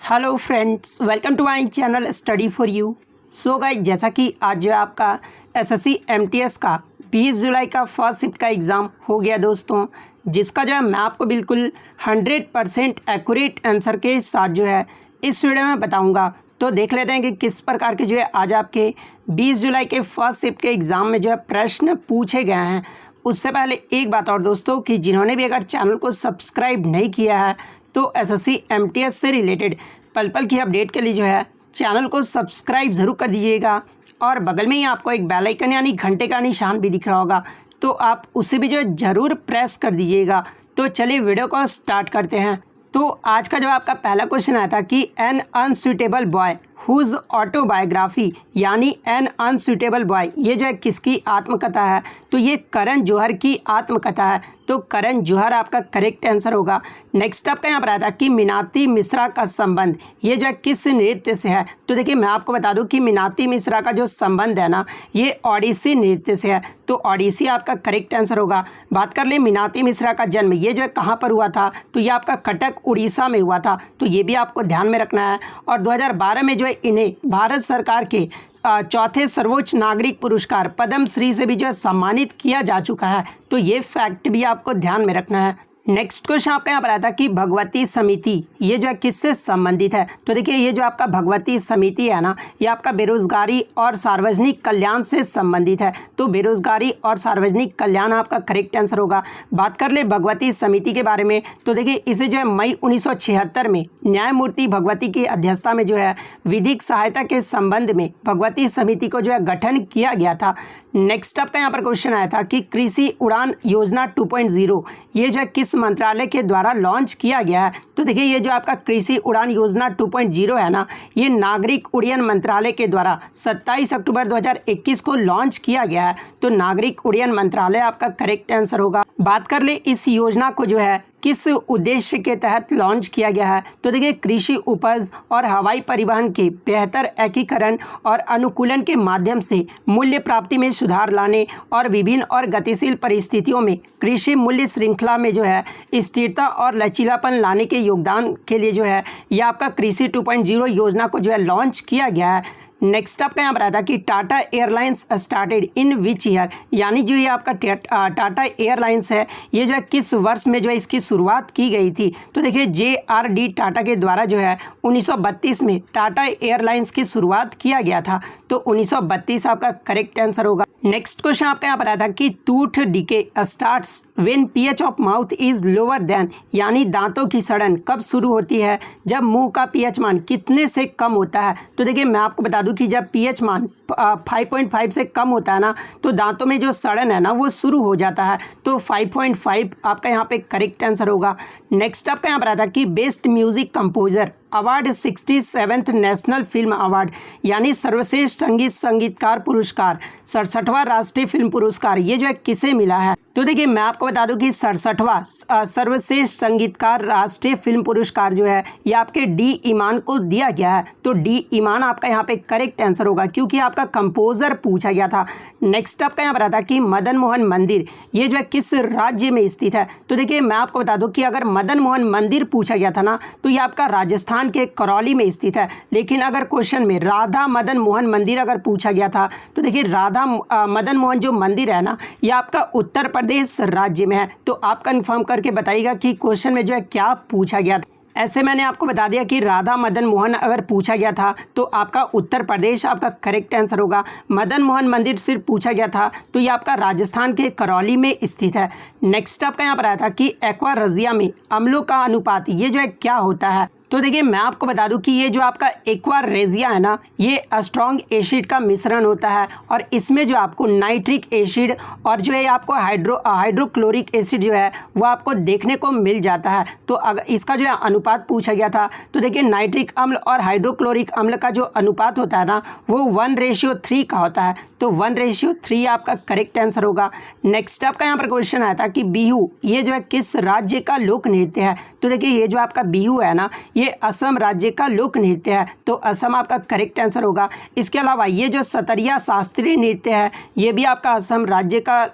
Hello friends, welcome to my channel study for you. So guys, जैसा कि आज जो आपका एसएससी एमटीएस का 20 जुलाई का फर्स्ट शिफ्ट का एग्ज़ाम हो गया दोस्तों, जिसका जो है मैं आपको बिल्कुल 100% एक्यूरेट आंसर के साथ जो है इस वीडियो में बताऊंगा। तो देख लेते हैं कि किस प्रकार के जो है आज आपके 20 जुलाई के फर्स्ट शिफ्ट के एग्ज़ाम में जो है प्रश्न पूछे गए हैं। उससे पहले एक बात और दोस्तों, कि जिन्होंने भी अगर चैनल को सब्सक्राइब नहीं किया है तो एसएससी एमटीएस से रिलेटेड पल पल की अपडेट के लिए जो है चैनल को सब्सक्राइब ज़रूर कर दीजिएगा। और बगल में ही आपको एक बेल आइकन यानी घंटे का निशान भी दिख रहा होगा, तो आप उसे भी जो है ज़रूर प्रेस कर दीजिएगा। तो चलिए वीडियो को स्टार्ट करते हैं। तो आज का जो आपका पहला क्वेश्चन आया था कि an unsuitable boy whose autobiography, यानी एन अनसुटेबल बॉय, ये जो है किसकी आत्मकथा है? तो ये करण जौहर की आत्मकथा है। तो करण जौहर आपका करेक्ट आंसर होगा। नेक्स्ट आपका यहाँ पर आया था कि मीनाती मिश्रा का संबंध, ये जो है किस नृत्य से है? तो देखिए मैं आपको बता दूं कि मीनाती मिश्रा का जो संबंध है ना, ये ओडिसी नृत्य से है। तो ओडिसी आपका करेक्ट आंसर होगा। बात कर ले मीनाती मिश्रा का जन्म, ये जो है कहाँ पर हुआ था? तो ये आपका कटक उड़ीसा में हुआ था। तो ये भी आपको ध्यान में रखना है। और 2012 में जो है इन्हें भारत सरकार के चौथे सर्वोच्च नागरिक पुरस्कार पद्म श्री से भी जो है सम्मानित किया जा चुका है। तो ये फैक्ट भी आपको ध्यान में रखना है। नेक्स्ट क्वेश्चन आपका यहाँ पर आया था कि भगवती समिति, ये जो है किससे संबंधित है? तो देखिए ये जो आपका भगवती समिति है ना, ये आपका बेरोजगारी और सार्वजनिक कल्याण से संबंधित है। तो बेरोजगारी और सार्वजनिक कल्याण आपका करेक्ट आंसर होगा। बात कर ले भगवती समिति के बारे में, तो देखिए इसे जो है मई 1976 में न्यायमूर्ति भगवती की अध्यक्षता में जो है विधिक सहायता के संबंध में भगवती समिति को जो है गठन किया गया था। नेक्स्ट आपका यहाँ पर क्वेश्चन आया था कि कृषि उड़ान योजना 2.0, ये जो है किस मंत्रालय के द्वारा लॉन्च किया गया है? तो देखिए ये जो आपका कृषि उड़ान योजना 2.0 है ना, ये नागरिक उड्डयन मंत्रालय के द्वारा 27 अक्टूबर 2021 को लॉन्च किया गया है। तो नागरिक उड्डयन मंत्रालय आपका करेक्ट आंसर होगा। बात कर ले इस योजना को जो है किस उद्देश्य के तहत लॉन्च किया गया है? तो देखिए कृषि उपज और हवाई परिवहन के बेहतर एकीकरण और अनुकूलन के माध्यम से मूल्य प्राप्ति में सुधार लाने और विभिन्न और गतिशील परिस्थितियों में कृषि मूल्य श्रृंखला में जो है स्थिरता और लचीलापन लाने के योगदान के लिए जो है यह आपका कृषि 2.0 योजना को जो है लॉन्च किया गया है। नेक्स्ट आपका यहाँ पर आया था कि Tata airlines started in which year, यानी जो ये आपका टाटा एयरलाइंस है, ये जो है किस वर्ष में जो है इसकी शुरुआत की गई थी? तो देखिए JRD टाटा के द्वारा जो है 1932 में टाटा एयरलाइंस की शुरुआत किया गया था। तो 1932 आपका करेक्ट आंसर होगा। नेक्स्ट क्वेश्चन आपका यहाँ पर आया था कि tooth decay starts when pH of mouth is lower than, यानी दांतों की सड़न कब शुरू होती है? जब मुंह का pH मान कितने से कम होता है? तो देखिए मैं आपको बता दूं कि जब pH मान 5.5 से कम होता है ना, तो दांतों में जो सड़न है ना वो शुरू हो जाता है। तो 5.5 आपका यहाँ पे करेक्ट आंसर होगा। नेक्स्ट आपका यहाँ पर आया था कि best music composer award 67th national film award, यानी सर्वश्रेष्ठ संगीतकार पुरस्कार 67वां राष्ट्रीय फिल्म पुरस्कार, ये जो है किसे मिला है? तो देखिए मैं आपको बता दूं कि 67वां सर्वश्रेष्ठ संगीतकार राष्ट्रीय फिल्म पुरस्कार जो है ये आपके डी इमान को दिया गया है। तो डी इमान आपका यहाँ पे करेक्ट आंसर होगा, क्योंकि आपका कंपोजर पूछा गया था। नेक्स्ट आपका यहाँ पर आता कि मदन मोहन मंदिर, ये जो है किस राज्य में स्थित है? तो देखिए मैं आपको बता दूं कि अगर मदन मोहन मंदिर पूछा गया था ना, तो ये आपका राजस्थान के करौली में स्थित है। लेकिन अगर क्वेश्चन में राधा मदन मोहन मंदिर अगर पूछा गया था, तो देखिए राधा मदन मोहन जो मंदिर है ना, ये आपका उत्तर प्रदेश राज्य में है। तो आप कंफर्म करके बताइएगा कि क्वेश्चन में जो है क्या पूछा गया था। ऐसे मैंने आपको बता दिया कि राधा मदन मोहन अगर पूछा गया था तो आपका उत्तर प्रदेश आपका करेक्ट आंसर होगा। मदन मोहन मंदिर सिर्फ पूछा गया था तो ये आपका राजस्थान के करौली में स्थित है। नेक्स्ट आपका यहाँ पर आया था कि एक्वारजिया में अम्लों का अनुपात, ये जो है क्या होता है? तो देखिए मैं आपको बता दूं कि ये जो आपका एक्वारेजिया है ना, ये स्ट्रॉन्ग एसिड का मिश्रण होता है और इसमें जो आपको नाइट्रिक एसिड और जो है आपको हाइड्रोक्लोरिक एसिड जो है वो आपको देखने को मिल जाता है। तो अगर इसका जो है अनुपात पूछा गया था, तो देखिए नाइट्रिक अम्ल और हाइड्रोक्लोरिक अम्ल का जो अनुपात होता है ना, वो 1:3 का होता है। तो 1:3 आपका करेक्ट आंसर होगा। नेक्स्ट आपका यहाँ पर क्वेश्चन आया था कि बिहू, ये जो है किस राज्य का लोक नृत्य है? तो देखिए ये जो आपका बिहू है ना, ये असम राज्य का लोक नृत्य है। तो असम आपका करेक्ट आंसर होगा। इसके अलावा ये जो सतरिया शास्त्रीय नृत्य है, ये भी आपका असम राज्य का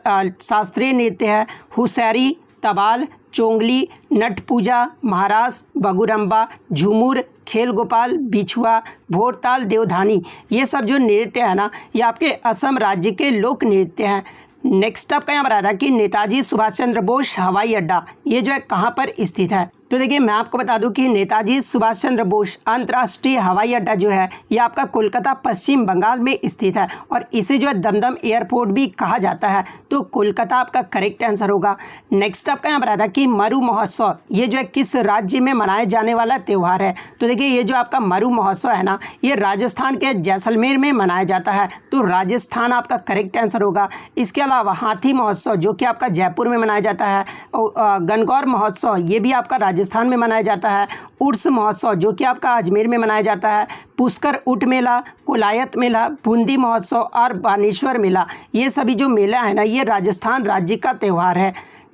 शास्त्रीय नृत्य है। हुसैरी, तबाल, चोंगली, नट पूजा, महारास, बगुरम्बा, झूमुर, खेल गोपाल, बिछुआ, भोरताल, देवधानी, ये सब जो नृत्य है ना ये आपके असम राज्य के लोक नृत्य हैं। नेक्स्ट आपका यहाँ पर आया था कि नेताजी सुभाष चंद्र बोस हवाई अड्डा ये जो है कहाँ पर स्थित है। तो देखिए मैं आपको बता दूं कि नेताजी सुभाष चंद्र बोस अंतर्राष्ट्रीय हवाई अड्डा जो है ये आपका कोलकाता पश्चिम बंगाल में स्थित है और इसे जो है दमदम एयरपोर्ट भी कहा जाता है। तो कोलकाता आपका करेक्ट आंसर होगा। नेक्स्ट आपका यहाँ पर आया था कि मरु महोत्सव ये जो है किस राज्य में मनाया जाने वाला त्यौहार है। तो देखिए ये जो आपका मरु महोत्सव है ना ये राजस्थान के जैसलमेर में मनाया जाता है। तो राजस्थान आपका करेक्ट आंसर होगा। इसके अलावा हाथी महोत्सव जो कि आपका जयपुर में मनाया जाता है, गणगौर महोत्सव ये भी आपका राजस्थान में मनाया जाता है, उर्स महोत्सव जो कि आपका अजमेर में मनाया जाता है, पुष्कर ऊँट मेला, कोलायत मेला, बूंदी महोत्सव और बानेश्वर मेला ये सभी जो मेला है ना ये राजस्थान राज्य का त्यौहार है।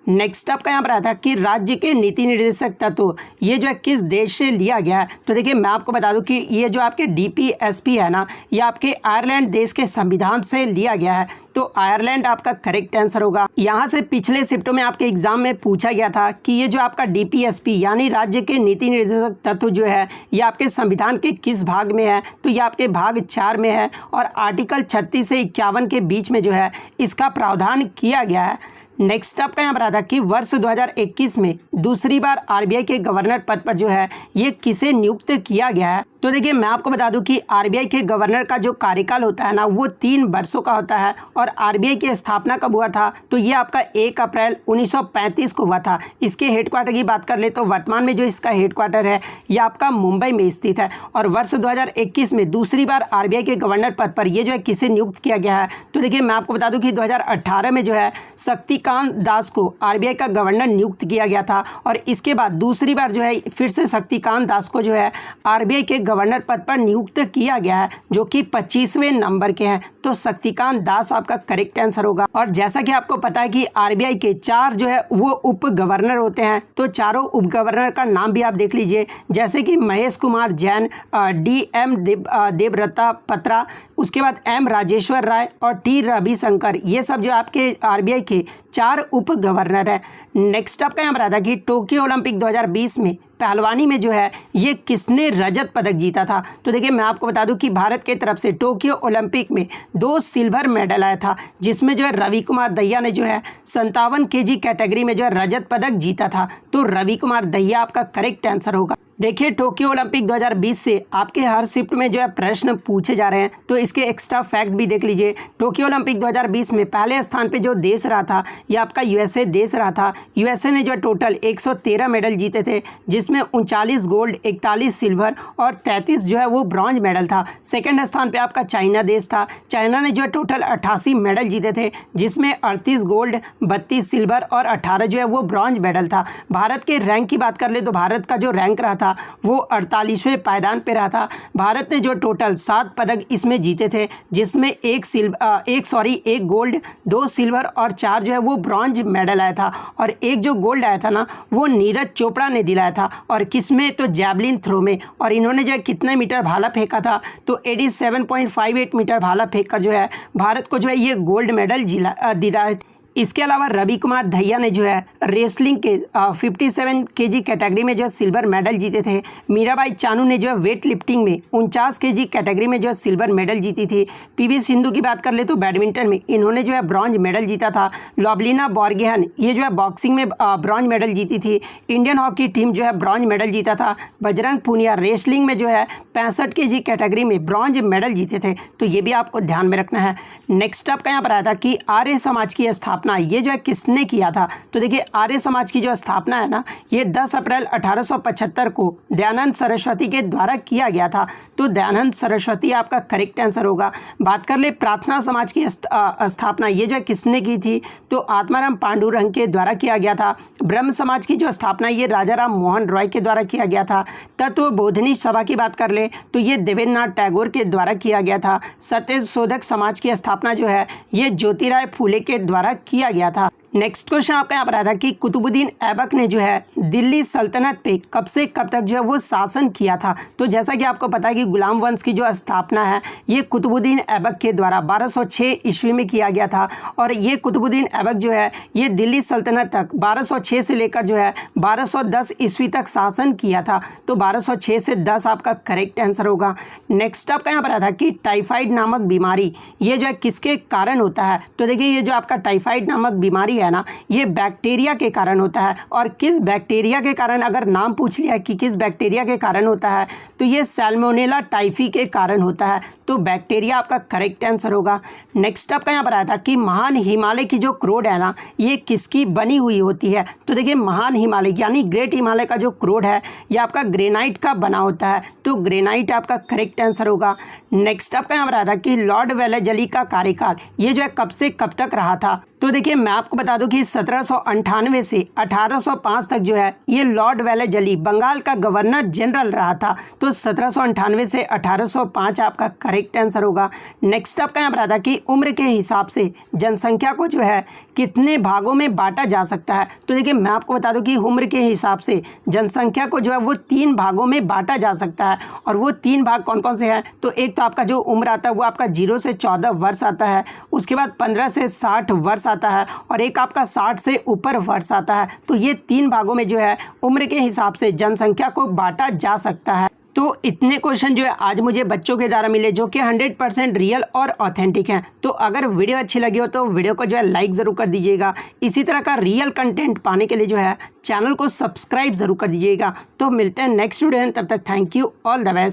नेक्स्ट आपका यहाँ पर आता है कि राज्य के नीति निर्देशक तत्व ये जो है किस देश से लिया गया है। तो देखिए मैं आपको बता दूं कि ये जो आपके DPSP है ना ये आपके आयरलैंड देश के संविधान से लिया गया है। तो आयरलैंड आपका करेक्ट आंसर होगा। यहाँ से पिछले शिफ्टों में आपके एग्जाम में पूछा गया था कि ये जो आपका DPSP यानी राज्य के नीति निर्देशक तत्व जो है ये आपके संविधान के किस भाग में है। तो ये आपके भाग 4 में है और आर्टिकल 36 से 51 के बीच में जो है इसका प्रावधान किया गया है। नेक्स्ट आपका यहाँ पर आता कि वर्ष 2021 में दूसरी बार RBI के गवर्नर पद पर जो है ये किसे नियुक्त किया गया है। तो देखिए मैं आपको बता दूं कि RBI के गवर्नर का जो कार्यकाल होता है ना वो 3 वर्षों का होता है और RBI की स्थापना कब हुआ था तो ये आपका 1 अप्रैल 1935 को हुआ था। इसके हेडक्वार्टर की बात कर ले तो वर्तमान में जो इसका हेडक्वार्टर है ये आपका मुंबई में स्थित है। और वर्ष 2021 में दूसरी बार RBI के गवर्नर पद पर ये जो है किसे नियुक्त किया गया है। तो देखिए मैं आपको बता दूं कि 2018 में जो है शक्तिकांत दास को RBI का गवर्नर नियुक्त किया गया था और इसके बाद दूसरी बार जो है फिर से शक्तिकांत दास को जो है RBI के गवर्नर पद पर नियुक्त किया गया है जो कि 25वें नंबर के हैं। तो शक्तिकांत दास आपका करेक्ट आंसर होगा। और जैसा कि आपको पता है कि RBI के 4 जो है वो उप गवर्नर होते हैं। तो चारों उप गवर्नर का नाम भी आप देख लीजिए जैसे कि महेश कुमार जैन, DM देवव्रता पत्रा, उसके बाद M राजेश्वर राय और T रविशंकर ये सब जो आपके RBI के 4 उप गवर्नर है। नेक्स्ट आपका यहाँ पर आता है कि टोक्यो ओलंपिक 2020 में पहलवानी में जो है ये किसने रजत पदक जीता था। तो देखिए मैं आपको बता दूं कि भारत की तरफ से टोक्यो ओलंपिक में 2 सिल्वर मेडल आया था जिसमें जो है रवि कुमार दहिया ने जो है 57 kg कैटेगरी में जो है रजत पदक जीता था। तो रवि कुमार दहिया आपका करेक्ट आंसर होगा। देखिए टोक्यो ओलंपिक 2020 से आपके हर शिफ्ट में जो है प्रश्न पूछे जा रहे हैं तो इसके एक्स्ट्रा फैक्ट भी देख लीजिए। टोक्यो ओलंपिक 2020 में पहले स्थान पे जो देश रहा था ये आपका USA देश रहा था। USA ने जो है टोटल 113 मेडल जीते थे जिसमें 39 गोल्ड, 41 सिल्वर और 33 जो है वो ब्रॉन्ज मेडल था। सेकंड स्थान पे आपका चाइना देश था। चाइना ने जो है टोटल 88 मेडल जीते थे जिसमें 38 गोल्ड, 32 सिल्वर और 18 जो है वो ब्रॉन्ज मेडल था। भारत के रैंक की बात कर ले तो भारत का जो रैंक रहा था वो 48वें पायदान पे रहा था। भारत ने जो टोटल 7 पदक इसमें जीते थे जिसमें एक गोल्ड, 2 सिल्वर और 4 जो है वो ब्रॉन्ज मेडल आया था। और एक जो गोल्ड आया था ना वो नीरज चोपड़ा ने दिलाया था। और किसमें तो जैवलिन थ्रो में। और इन्होंने जो है कितने मीटर भाला फेंका था तो 87.58 मीटर भाला फेंक कर जो है भारत को जो है ये गोल्ड मेडल दिलाया। इसके अलावा रवि कुमार दहिया ने जो है रेसलिंग के 57 kg कैटेगरी में जो है सिल्वर मेडल जीते थे। मीराबाई चानू ने जो है वेट लिफ्टिंग में 49 kg कैटेगरी में जो है सिल्वर मेडल जीती थी। PV सिंधु की बात कर ले तो बैडमिंटन में इन्होंने जो है ब्रॉन्ज मेडल जीता था। लवलीना बोर्गोहेन ये जो है बॉक्सिंग में ब्रॉन्ज मेडल जीती थी। इंडियन हॉकी टीम जो है ब्रॉन्ज मेडल जीता था। बजरंग पूनिया रेसलिंग में जो है 65 kg कैटेगरी में ब्रॉन्ज मेडल जीते थे। तो ये भी आपको ध्यान में रखना है। नेक्स्ट आपका यहाँ पर आया था कि आर्य समाज की स्थापना ये जो है किसने किया था। तो देखिए आर्य समाज की जो स्थापना है ना ये 10 अप्रैल 1875 को दयानंद सरस्वती के द्वारा किया गया था। तो दयानंद सरस्वती आपका करेक्ट आंसर होगा। बात कर ले प्रार्थना समाज की स्थापना ये जो है किसने की थी तो आत्माराम पांडुरंग के द्वारा किया गया था। ब्रह्म समाज की जो स्थापना ये राजा राम मोहन रॉय के द्वारा किया गया था। तत्वबोधिनी सभा की बात कर ले तो ये देवेंद्रनाथ टैगोर के द्वारा किया गया था। सत्यशोधक समाज की स्थापना जो है ये ज्योतिराव फूले के द्वारा किया गया था। नेक्स्ट क्वेश्चन आपका यहाँ पर आया था कि कुतुबुद्दीन ऐबक ने जो है दिल्ली सल्तनत पे कब से कब तक जो है वो शासन किया था। तो जैसा कि आपको पता है कि गुलाम वंश की जो स्थापना है ये कुतुबुद्दीन ऐबक के द्वारा 1206 ईस्वी में किया गया था और ये कुतुबुद्दीन ऐबक जो है ये दिल्ली सल्तनत तक 1206 से लेकर जो है 1210 ईस्वी तक शासन किया था। तो 1206 से 10 आपका करेक्ट आंसर होगा। नेक्स्ट आपका यहाँ पर आया था कि टाइफाइड नामक बीमारी ये जो है किसके कारण होता है। तो देखिए ये जो आपका टाइफाइड नामक बीमारी है ना ये बैक्टीरिया के कारण होता है और किस बैक्टीरिया के कारण अगर नाम पूछ लिया कि किस बैक्टीरिया के कारण होता है तो ये सैल्मोनेला टाइफी के कारण होता है। तो बैक्टीरिया आपका करेक्ट आंसर होगा। नेक्स्ट आपका यहाँ पर आया था कि महान हिमालय की जो क्रोड है ना ये किसकी बनी हुई होती है। तो देखिए महान हिमालय यानी ग्रेट हिमालय का जो क्रोड है ये आपका ग्रेनाइट का बना होता है। तो ग्रेनाइट आपका करेक्ट आंसर होगा। नेक्स्ट आपका यहाँ पर आया था कि लॉर्ड वेलेजली का कार्यकाल ये जो है कब से कब तक रहा था। तो देखिए मैं आपको बता दूं कि 1798 से 1805 तक जो है ये लॉर्ड वेलेजली बंगाल का गवर्नर जनरल रहा था। तो 1798 से 1805 आपका करेक्ट आंसर होगा। नेक्स्ट आपका यहाँ पर आता कि उम्र के हिसाब से जनसंख्या को जो है कितने भागों में बांटा जा सकता है। तो देखिए मैं आपको बता दूं कि उम्र के हिसाब से जनसंख्या को जो है वो 3 भागों में बांटा जा सकता है और वो 3 भाग कौन कौन से हैं। तो एक तो आपका जो उम्र आता है वो आपका 0 से 14 वर्ष आता है, उसके बाद 15 से 60 वर्ष आता है और एक आपका 60 से ऊपर वर्ष आता है। तो ये 3 भागों में जो है उम्र के हिसाब से जनसंख्या को बांटा जा सकता है। तो इतने क्वेश्चन जो है आज मुझे बच्चों के द्वारा मिले जो कि 100% रियल और ऑथेंटिक हैं। तो अगर वीडियो अच्छी लगी हो तो वीडियो को जो है लाइक ज़रूर कर दीजिएगा। इसी तरह का रियल कंटेंट पाने के लिए जो है चैनल को सब्सक्राइब ज़रूर कर दीजिएगा। तो मिलते हैं नेक्स्ट वीडियो में, तब तक thank you, all the best.